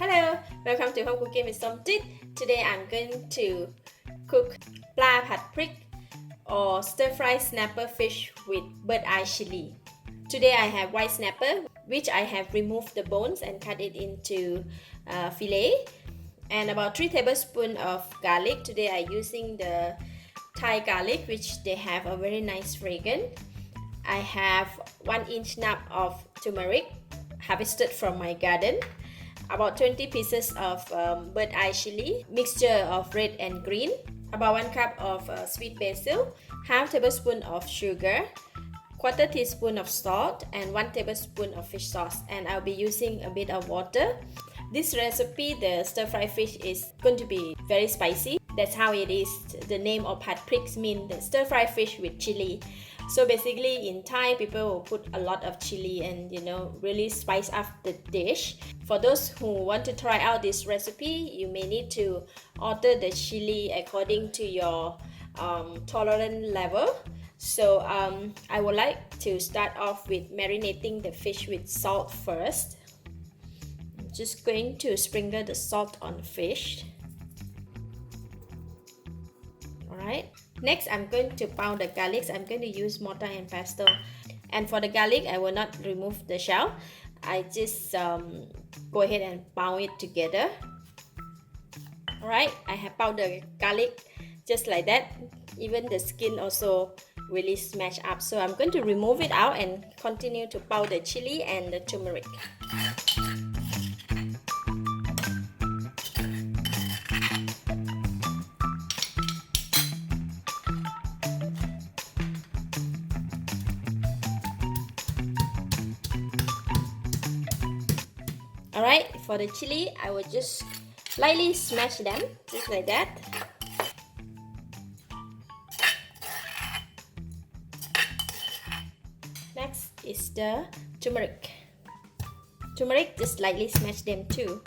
Hello, welcome to Home Cooking with Somjit. Today I'm going to cook Pla Phad Prik or stir-fry snapper fish with bird eye chili. Today I have white snapper which I have removed the bones and cut it into fillet, and about 3 tablespoons of garlic. Today I'm using the Thai garlic which they have a very nice fragrance. I have 1-inch nub of turmeric harvested from my garden, about 20 pieces of bird eye chili, mixture of red and green, about 1 cup of sweet basil, half tablespoon of sugar, quarter teaspoon of salt, and 1 tablespoon of fish sauce. And I'll be using a bit of water. This recipe, the stir-fry fish, is going to be very spicy. That's how it is. The name of Phad Prik means the stir-fry fish with chili. So basically in Thai, people will put a lot of chili and really spice up the dish. For those who want to try out this recipe, you may need to alter the chili according to your tolerance level. So I would like to start off with marinating the fish with salt first. I'm just going to sprinkle the salt on the fish. Alright, next I'm going to pound the garlic. I'm going to use mortar and pestle. And for the garlic, I will not remove the shell. I just go ahead and pound it together. Alright, I have pounded the garlic just like that. Even the skin also really smash up. So I'm going to remove it out and continue to pound the chili and the turmeric. Alright, for the chili, I will just lightly smash them, just like that. Next is the turmeric. Turmeric, just lightly smash them too.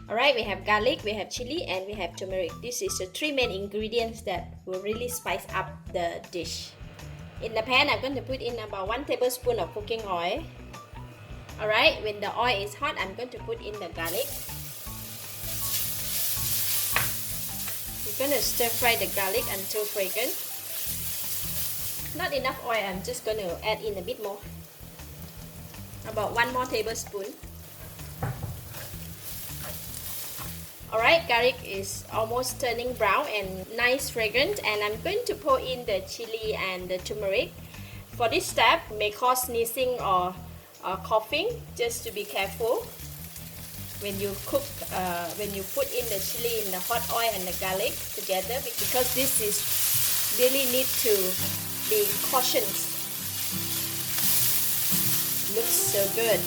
Alright, we have garlic, we have chili, and we have turmeric. This is the 3 main ingredients that will really spice up the dish. In the pan, I'm going to put in about 1 tablespoon of cooking oil. Alright, when the oil is hot, I'm going to put in the garlic. We're going to stir fry the garlic until fragrant. Not enough oil, I'm just going to add in a bit more. About 1 more tablespoon. Alright, garlic is almost turning brown and nice fragrant, and I'm going to pour in the chili and the turmeric. For this step, may cause sneezing or coughing, just to be careful when you cook, when you put in the chili in the hot oil and the garlic together, because this is really need to be cautious. Looks so good.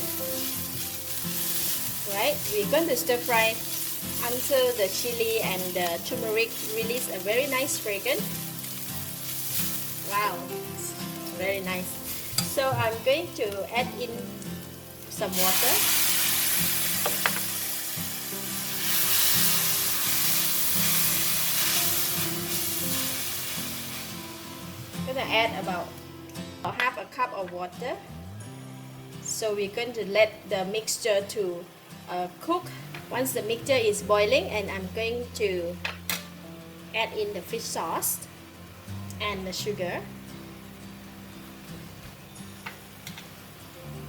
Right, we're going to stir fry until the chili and the turmeric release a very nice fragrance. Wow, it's very nice. So I'm going to add in some water. I'm going to add about half a cup of water. So we're going to let the mixture to cook. Once the mixture is boiling, and I'm going to add in the fish sauce and the sugar.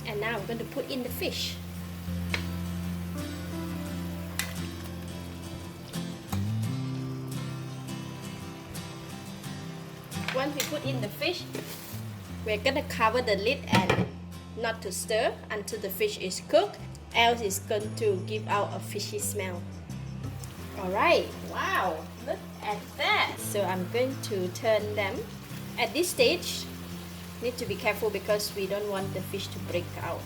And now I'm going to put in the fish. Once we put in the fish, we're going to cover the lid and not to stir until the fish is cooked. Else it's going to give out a fishy smell. Alright, wow, look at that. So I'm going to turn them. At this stage, need to be careful because we don't want the fish to break out.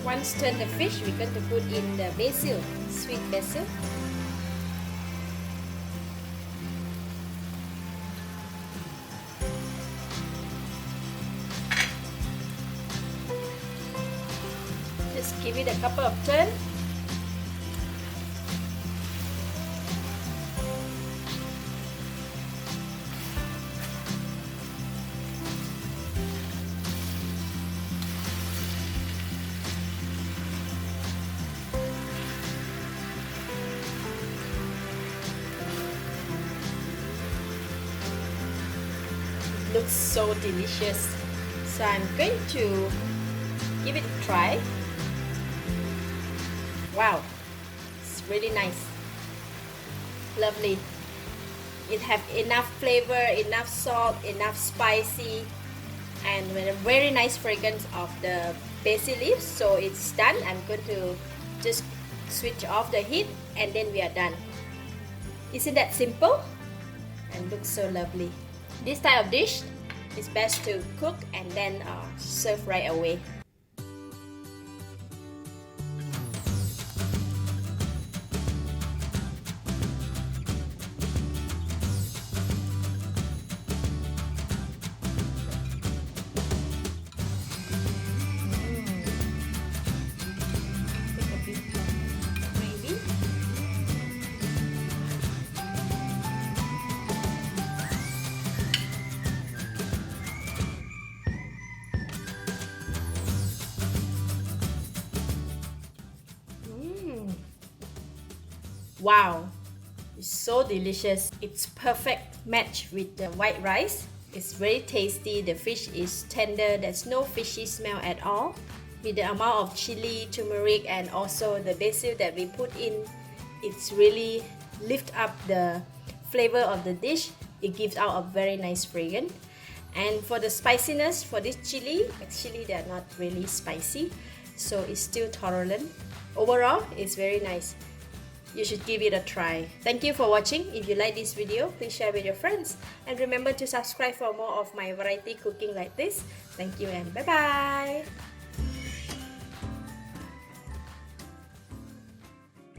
Once turn the fish, we're going to put in the basil, sweet basil. Just give it a couple of turns. Looks so delicious, so I'm going to give it a try. Wow, it's really nice, lovely. It have enough flavor, enough salt, enough spicy, and with a very nice fragrance of the basil leaves. So it's done. I'm going to just switch off the heat and then we are done. Isn't that simple? And looks so lovely. This type of dish is best to cook and then serve right away. Take a bit of gravy. Wow, it's so delicious. It's perfect match with the white rice. It's very tasty. The fish is tender. There's no fishy smell at all. With the amount of chili, turmeric, and also the basil that we put in, it's really lift up the flavor of the dish. It gives out a very nice fragrance. And for the spiciness, for this chili, actually they're not really spicy, so it's still tolerant. Overall, it's very nice. You should give it a try. Thank you for watching. If you like this video, please share with your friends. And remember to subscribe for more of my variety cooking like this. Thank you and bye-bye.